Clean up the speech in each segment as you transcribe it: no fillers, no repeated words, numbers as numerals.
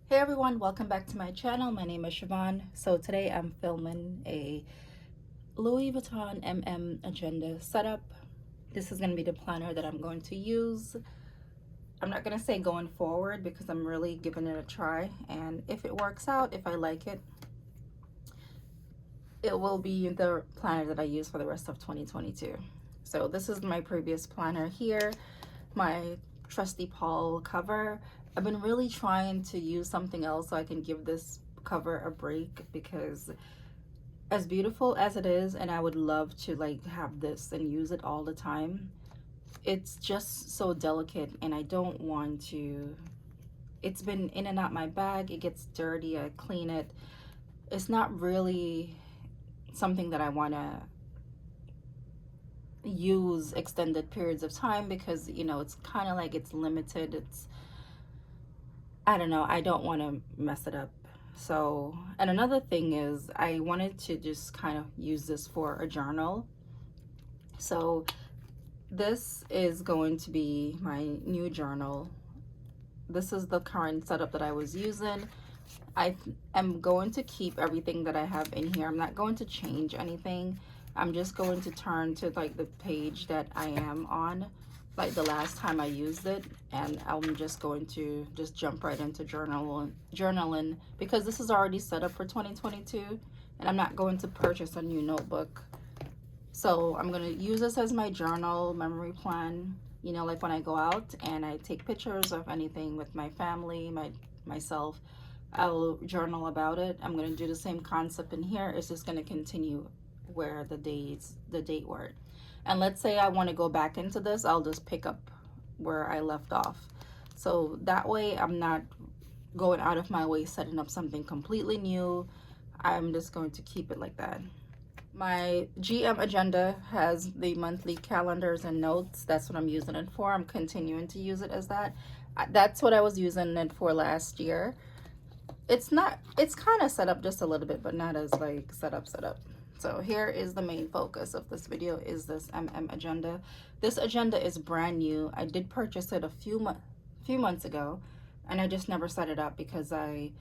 Hey everyone, welcome back to my channel. My name is Siobhan. So today I'm filming a Louis Vuitton agenda setup. This is going to be the planner that I'm going to use. I'm not going to say going forward because I'm really giving it a try, and if it works out, if I like it, it will be the planner that I use for the rest of 2022. So this is my previous planner here, my trusty Paul cover. I've been really trying to use something else so I can give this cover a break, because as beautiful as it is, and I would love to like have this and use it all the time, it's just so delicate and I don't want to. It's been in and out my bag, it gets dirty, I clean it. It's not really something that I want to use extended periods of time, because you know it's kind of like it's limited. It's, I don't know, I don't want to mess it up. So, and another thing is I wanted to just kind of use this for a journal. So this is going to be my new journal. This is the current setup that I was using. I am going to keep everything that I have in here. I'm not going to change anything. I'm just going to turn to like the page that I am on, like the last time I used it, and I'm just going to just jump right into journaling, because this is already set up for 2022 and I'm not going to purchase a new notebook. So I'm going to use this as my journal memory plan, you know, like when I go out and I take pictures of anything with my family, myself, I'll journal about it. I'm going to do the same concept in here. It's just going to continue where the date were. And let's say I want to go back into this, I'll just pick up where I left off. So that way I'm not going out of my way setting up something completely new. I'm just going to keep it like that. My GM agenda has the monthly calendars and notes. That's what I'm using it for. I'm continuing to use it as that. That's what I was using it for last year. It's kind of set up just a little bit, but not as like set up. So here is the main focus of this video, is this agenda. This agenda is brand new. I did purchase it a few months ago, and I just never set it up because I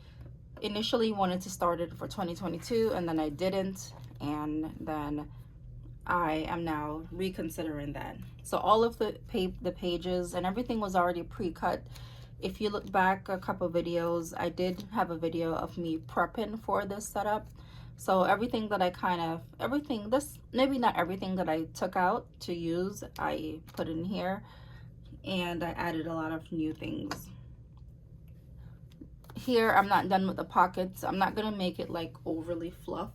initially wanted to start it for 2022 and then I didn't, and then I am now reconsidering that. So all of the pages and everything was already pre-cut. If you look back a couple videos, I did have a video of me prepping for this setup. So everything that maybe not everything that I took out to use, I put in here, and I added a lot of new things. Here, I'm not done with the pockets. I'm not gonna make it like overly fluff.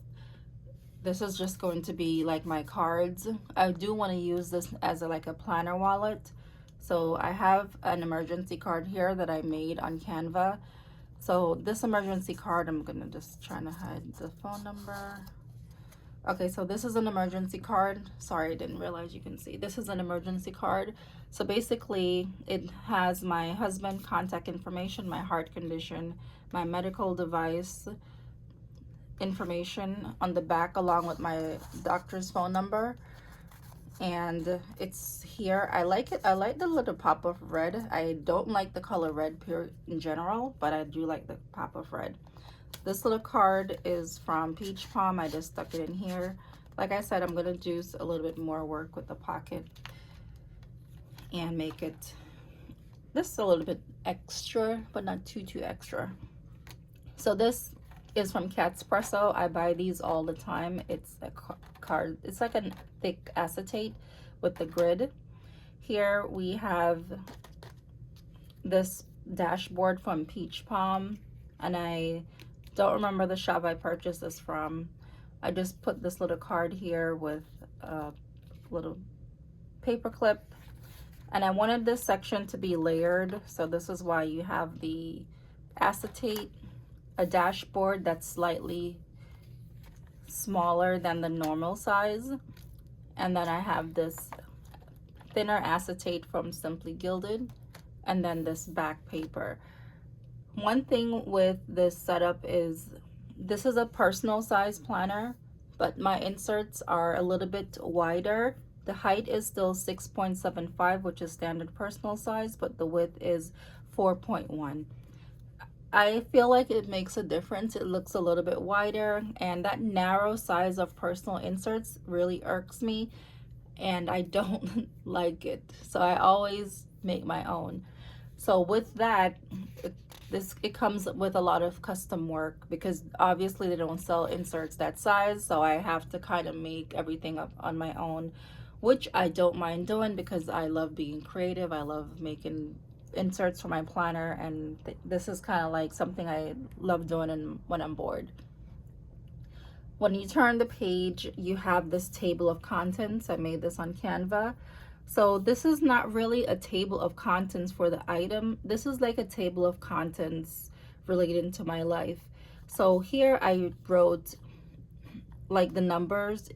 This is just going to be like my cards. I do want to use this as like a planner wallet. So I have an emergency card here that I made on Canva. So this emergency card, I'm gonna just try to hide the phone number. Okay, so this is an emergency card. Sorry, I didn't realize you can see. This is an emergency card. So basically, it has my husband contact information, my heart condition, my medical device information on the back, along with my doctor's phone number. And it's here. I like it. I like the little pop of red. I don't like the color red in general, but I do like the pop of red. This little card is from Peach Palm. I just stuck it in here. Like I said, I'm going to do a little bit more work with the pocket and make it just a little bit extra, but not too extra. So this is from Catspresso. I buy these all the time. It's a card. It's like a thick acetate with the grid. Here we have this dashboard from Peach Palm, and I don't remember the shop I purchased this from. I just put this little card here with a little paper clip, and I wanted this section to be layered, so this is why you have the acetate, a dashboard that's slightly smaller than the normal size, and then I have this thinner acetate from Simply Gilded, and then this back paper. One thing with this setup is this is a personal size planner, but my inserts are a little bit wider. The height is still 6.75, which is standard personal size, but the width is 4.1. I feel like it makes a difference. It looks a little bit wider, and that narrow size of personal inserts really irks me, and I don't like it. So I always make my own. So with that, it comes with a lot of custom work because obviously they don't sell inserts that size, so I have to kind of make everything up on my own, which I don't mind doing because I love being creative. I love making inserts for my planner, and this is kind of like something I love doing when I'm bored. When you turn the page, you have this table of contents. I made this on Canva. So this is not really a table of contents for the item. This is like a table of contents related to my life. So here I wrote like the numbers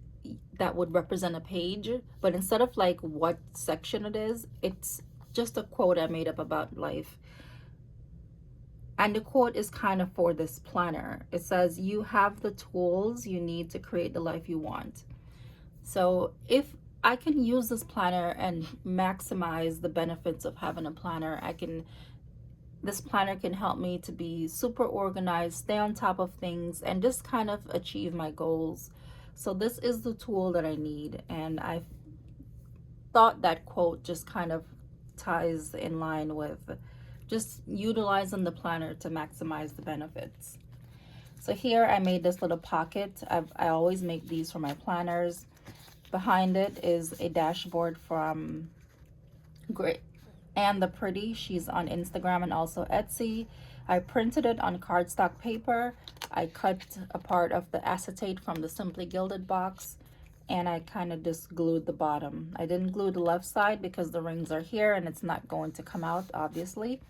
that would represent a page, but instead of like what section it is, it's just a quote I made up about life. And the quote is kind of for this planner. It says, "You have the tools you need to create the life you want." So if I can use this planner and maximize the benefits of having a planner, this planner can help me to be super organized, stay on top of things, and just kind of achieve my goals. So this is the tool that I need, and I thought that quote just kind of ties in line with just utilizing the planner to maximize the benefits. So here I made this little pocket. I always make these for my planners. Behind it is a dashboard from Great and the Pretty. She's on Instagram and also Etsy. I printed it on cardstock paper. I cut a part of the acetate from the Simply Gilded box, and I kind of just glued the bottom. I didn't glue the left side because the rings are here and it's not going to come out, obviously.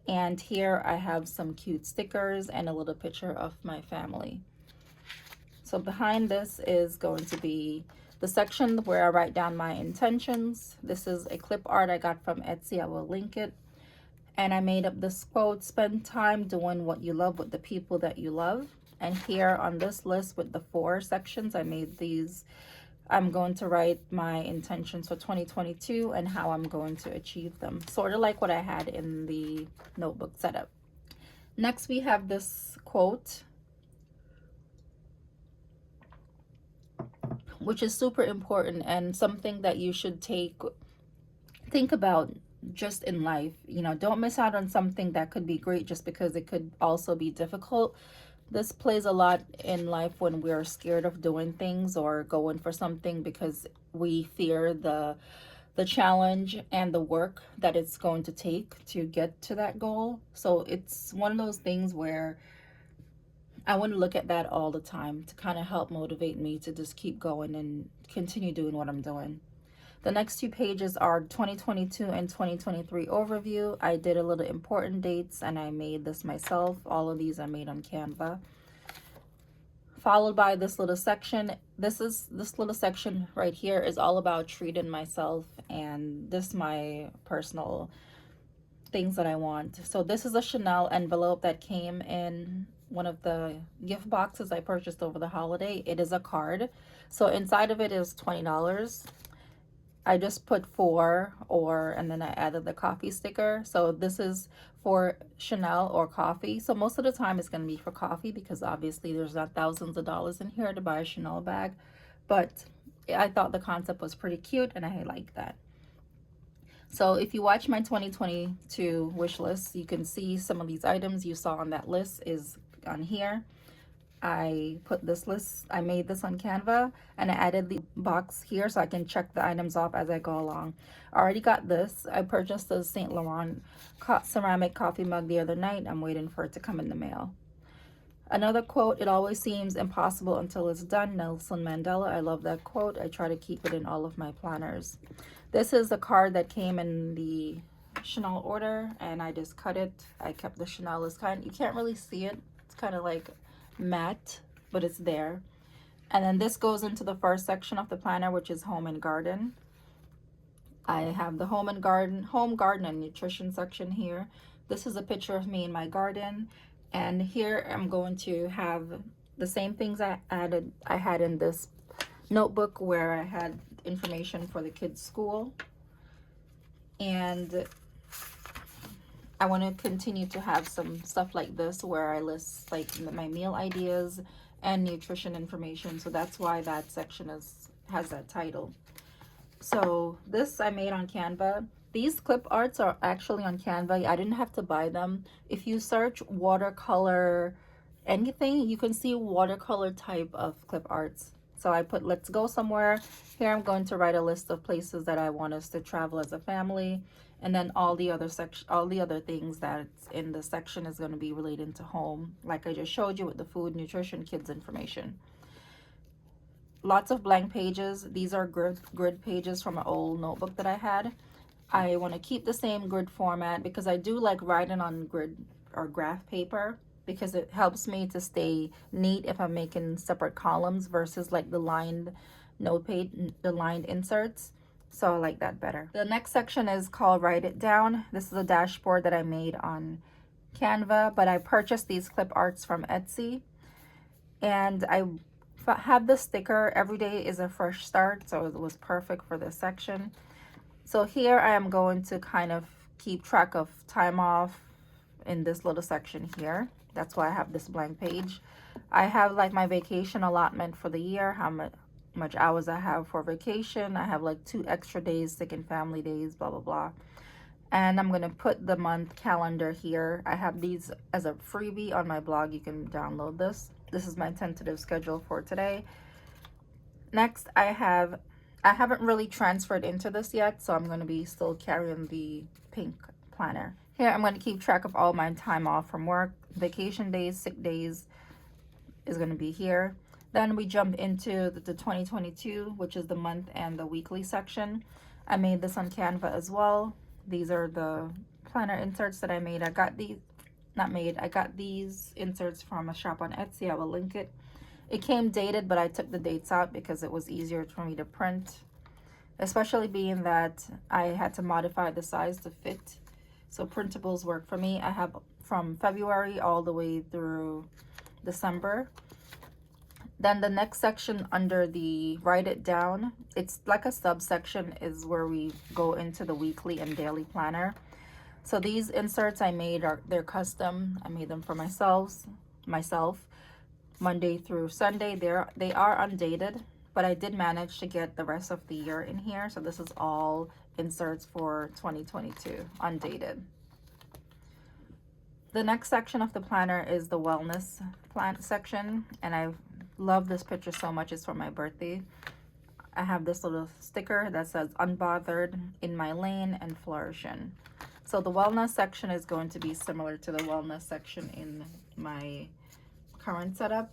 And here I have some cute stickers and a little picture of my family. So behind this is going to be the section where I write down my intentions. This is a clip art I got from Etsy. I will link it. And I made up this quote: "Spend time doing what you love with the people that you love." And here on this list with the 4 sections, I made these. I'm going to write my intentions for 2022 and how I'm going to achieve them. Sort of like what I had in the notebook setup. Next, we have this quote, which is super important and something that you should think about just in life. You know, don't miss out on something that could be great just because it could also be difficult. This plays a lot in life when we're scared of doing things or going for something because we fear the challenge and the work that it's going to take to get to that goal. So it's one of those things where I want to look at that all the time to kind of help motivate me to just keep going and continue doing what I'm doing. The next 2 pages are 2022 and 2023 overview. I did a little important dates and I made this myself. All of these I made on Canva. Followed by this little section. This little section right here is all about treating myself and this my personal things that I want. So this is a Chanel envelope that came in one of the gift boxes I purchased over the holiday. It is a card. So inside of it is $20. I just put 4 and then I added the coffee sticker. So this is for Chanel or coffee. So most of the time it's going to be for coffee because obviously there's not thousands of dollars in here to buy a Chanel bag. But I thought the concept was pretty cute and I like that. So if you watch my 2022 wish list, you can see some of these items you saw on that list is on here. I put this list, I made this on Canva and I added the box here so I can check the items off as I go along. I already got this. I purchased the St. Laurent ceramic coffee mug the other night. I'm waiting for it to come in the mail. Another quote: "It always seems impossible until it's done." Nelson Mandela. I love that quote. I try to keep it in all of my planners. This is the card that came in the Chanel order and I just cut it. I kept the Chanel. It's you can't really see it. It's kind of like matte, but it's there. And then this goes into the first section of the planner, which is home and garden. I have the home garden and nutrition section here. This is a picture of me in my garden, and here I'm going to have the same things I had in this notebook where I had information for the kids' school. And I want to continue to have some stuff like this where I list like my meal ideas and nutrition information. So that's why that section has that title. So this I made on Canva. These clip arts are actually on Canva. I didn't have to buy them. If you search watercolor anything, you can see watercolor type of clip arts. So I put let's go somewhere. Here I'm going to write a list of places that I want us to travel as a family. And then all the other things that's in the section is going to be related to home. Like I just showed you with the food, nutrition, kids information. Lots of blank pages. These are grid pages from an old notebook that I had. I want to keep the same grid format because I do like writing on grid or graph paper because it helps me to stay neat if I'm making separate columns versus like the lined note page, the lined inserts. So I like that better. The next section is called Write It Down. This is a dashboard that I made on Canva, but I purchased these clip arts from Etsy. And I have the sticker, every day is a fresh start, so it was perfect for this section. So here I am going to kind of keep track of time off in this little section here. That's why I have this blank page. I have like my vacation allotment for the year, how much hours I have for vacation. I have like 2 extra days, sick and family days, blah, blah, blah. And I'm going to put the month calendar here. I have these as a freebie on my blog. You can download this. This is my tentative schedule for today. Next, I haven't really transferred into this yet, so I'm going to be still carrying the pink planner. Here, I'm going to keep track of all my time off from work. Vacation days, sick days is going to be here. Then we jump into the 2022, which is the month and the weekly section. I made this on Canva as well. These are the planner inserts that I made. I got these inserts from a shop on Etsy. I will link it. It came dated, but I took the dates out because it was easier for me to print, especially being that I had to modify the size to fit. So printables work for me. I have from February all the way through December. Then the next section under the Write It Down, it's like a subsection, is where we go into the weekly and daily planner. So these inserts I made they're custom. I made them for myself, Monday through Sunday. They are undated, but I did manage to get the rest of the year in here. So this is all inserts for 2022, undated. The next section of the planner is the wellness plan section, and I love this picture so much. It's for my birthday. I have this little sticker that says unbothered, in my lane, and flourishing. So the wellness section is going to be similar to the wellness section in my current setup.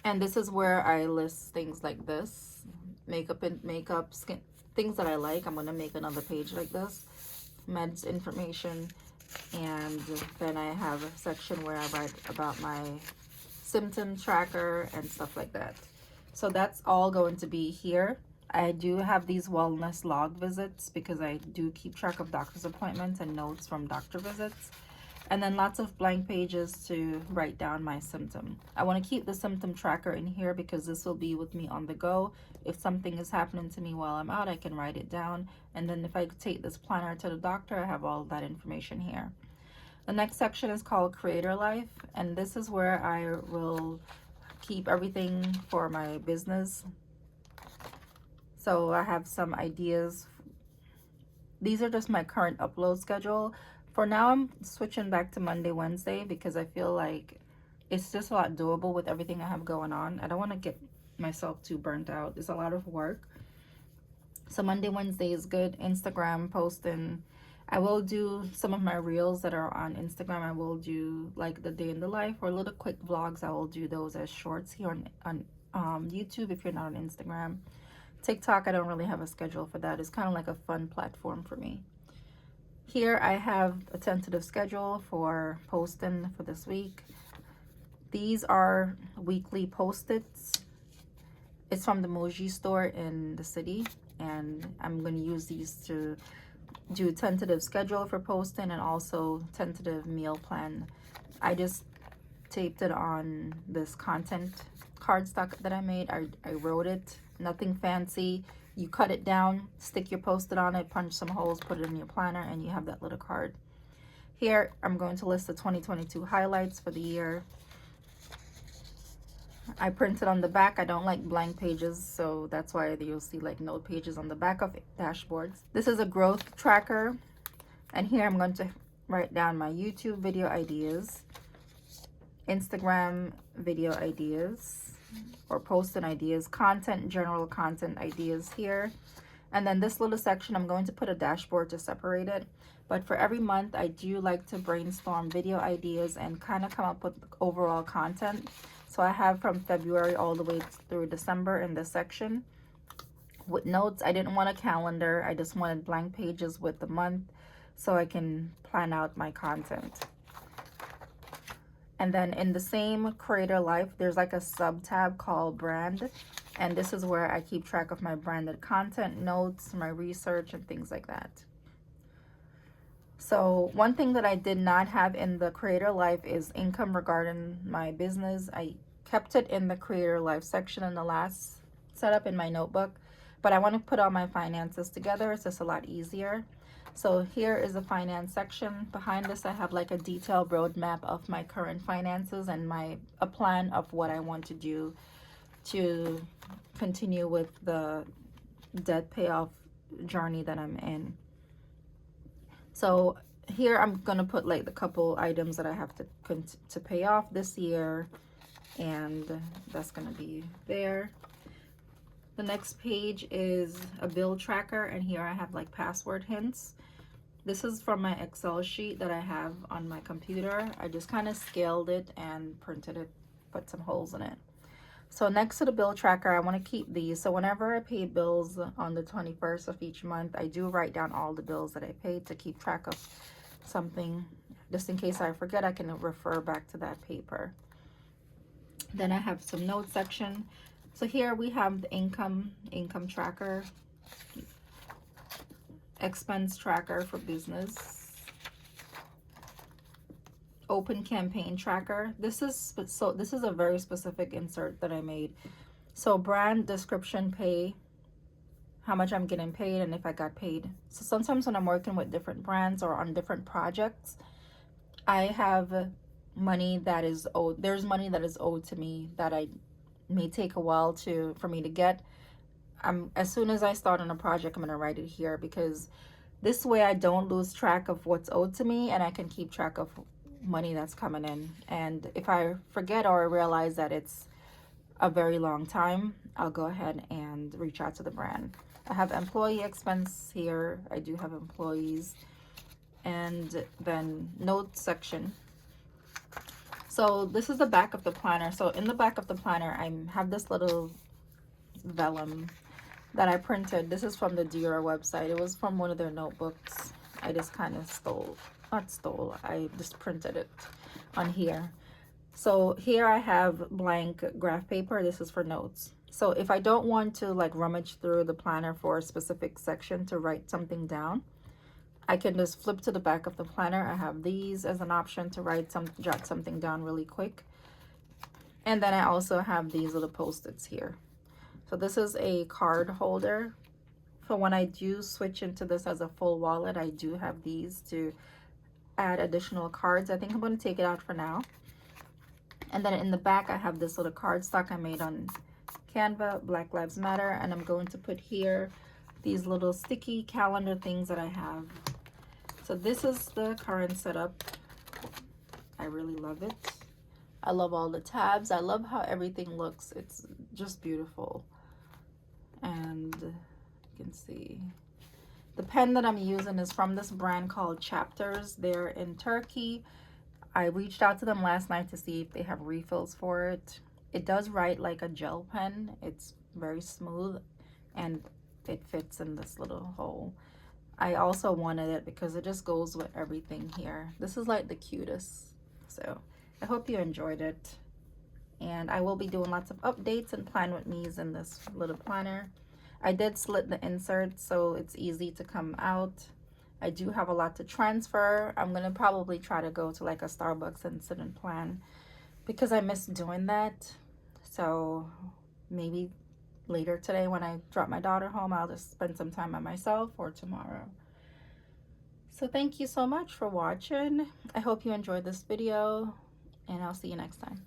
And this is where I list things like this, makeup, skin, things that I like. I'm going to make another page like this, meds information. And then I have a section where I write about my symptom tracker and stuff like that. So that's all going to be here. I do have these wellness log visits because I do keep track of doctor's appointments and notes from doctor visits. And then lots of blank pages to write down my symptom. I want to keep the symptom tracker in here because this will be with me on the go. If something is happening to me while I'm out, I can write it down. And then if I take this planner to the doctor, I have all that information here. The next section is called Creator Life. And this is where I will keep everything for my business. So I have some ideas. These are just my current upload schedule. For now, I'm switching back to Monday, Wednesday because I feel like it's just a lot doable with everything I have going on. I don't want to get myself too burnt out. It's a lot of work. So Monday, Wednesday is good. Instagram posting. I will do some of my reels that are on Instagram. I will do like the day in the life or little quick vlogs. I will do those as shorts here on YouTube if you're not on Instagram. TikTok, I don't really have a schedule for that. It's kind of like a fun platform for me. Here I have a tentative schedule for posting for this week. These are weekly post-its. It's from the Moji store in the city, and I'm going to use these to do tentative schedule for posting and also tentative meal plan. I just taped it on this content cardstock that I made. I wrote it, nothing fancy. you cut it down, stick your post-it on it, punch some holes, put it in your planner, and you have that little card. Here, I'm going to list the 2022 highlights for the year. I printed on the back. I don't like blank pages, so that's why you'll see like note pages on the back of dashboards. This is a growth tracker, and here I'm going to write down my YouTube video ideas, Instagram video ideas or posting ideas, content, general content ideas here. And then this little section, I'm going to put a dashboard to separate it. But for every month, I do like to brainstorm video ideas and kind of come up with overall content. So I have from February all the way through December in this section with notes. I didn't want a calendar. I just wanted blank pages with the month so I can plan out my content. And then in the same Creator Life, there's like a sub tab called Brand. And this is where I keep track of my branded content, notes, my research, and things like that. So one thing that I did not have in the Creator Life is income regarding my business. I kept it in the Creator Life section in the last setup in my notebook, but I want to put all my finances together. It's just a lot easier. So here is the finance section. Behind this, I have like a detailed roadmap of my current finances and a plan of what I want to do to continue with the debt payoff journey that I'm in. So here I'm gonna put like the couple items that I have to pay off this year, and that's gonna be there. The next page is a bill tracker, and here I have like password hints. This is from my Excel sheet that I have on my computer. I just kind of scaled it and printed it, put some holes in it. So next to the bill tracker, I want to keep these. So whenever I pay bills on the 21st of each month, I do write down all the bills that I paid to keep track of something. Just in case I forget, I can refer back to that paper. Then I have some notes section. So here we have the income tracker, expense tracker for business, open campaign tracker. This is a very specific insert that I made. So brand description, pay, how much I'm getting paid, and if I got paid. So sometimes when I'm working with different brands or on different projects, I have money that is owed. There's money that is owed to me that I may take a while for me to get. As soon as I start on a project, I'm going to write it here, because this way I don't lose track of what's owed to me, and I can keep track of money that's coming in. And if I forget or realize that it's a very long time, I'll go ahead and reach out to the brand. I have employee expense here. I do have employees. And then notes section. So this is the back of the planner. So in the back of the planner, I have this little vellum that I printed. This is from the Dior website. It was from one of their notebooks. I just kind of I just printed it on here. So here I have blank graph paper. This is for notes. So if I don't want to like rummage through the planner for a specific section to write something down, I can just flip to the back of the planner. I have these as an option to jot something down really quick. And then I also have these little post-its here. So this is a card holder. So when I do switch into this as a full wallet, I do have these to add additional cards. I think I'm going to take it out for now. And then in the back, I have this little cardstock I made on Canva, Black Lives Matter. And I'm going to put here these little sticky calendar things that I have. So this is the current setup. I really love it. I love all the tabs. I love how everything looks. It's just beautiful. And you can see the pen that I'm using is from this brand called Chapters. They're in Turkey. I reached out to them last night to see if they have refills for it. It does write like a gel pen. It's very smooth and it fits in this little hole. I also wanted it because it just goes with everything here. This is like the cutest. So I hope you enjoyed it. And I will be doing lots of updates and plan with me's in this little planner. I did slit the insert so it's easy to come out. I do have a lot to transfer. I'm gonna probably try to go to like a Starbucks and sit and plan because I miss doing that. So maybe later today when I drop my daughter home. I'll just spend some time by myself, or tomorrow. So thank you so much for watching. I hope you enjoyed this video, and I'll see you next time.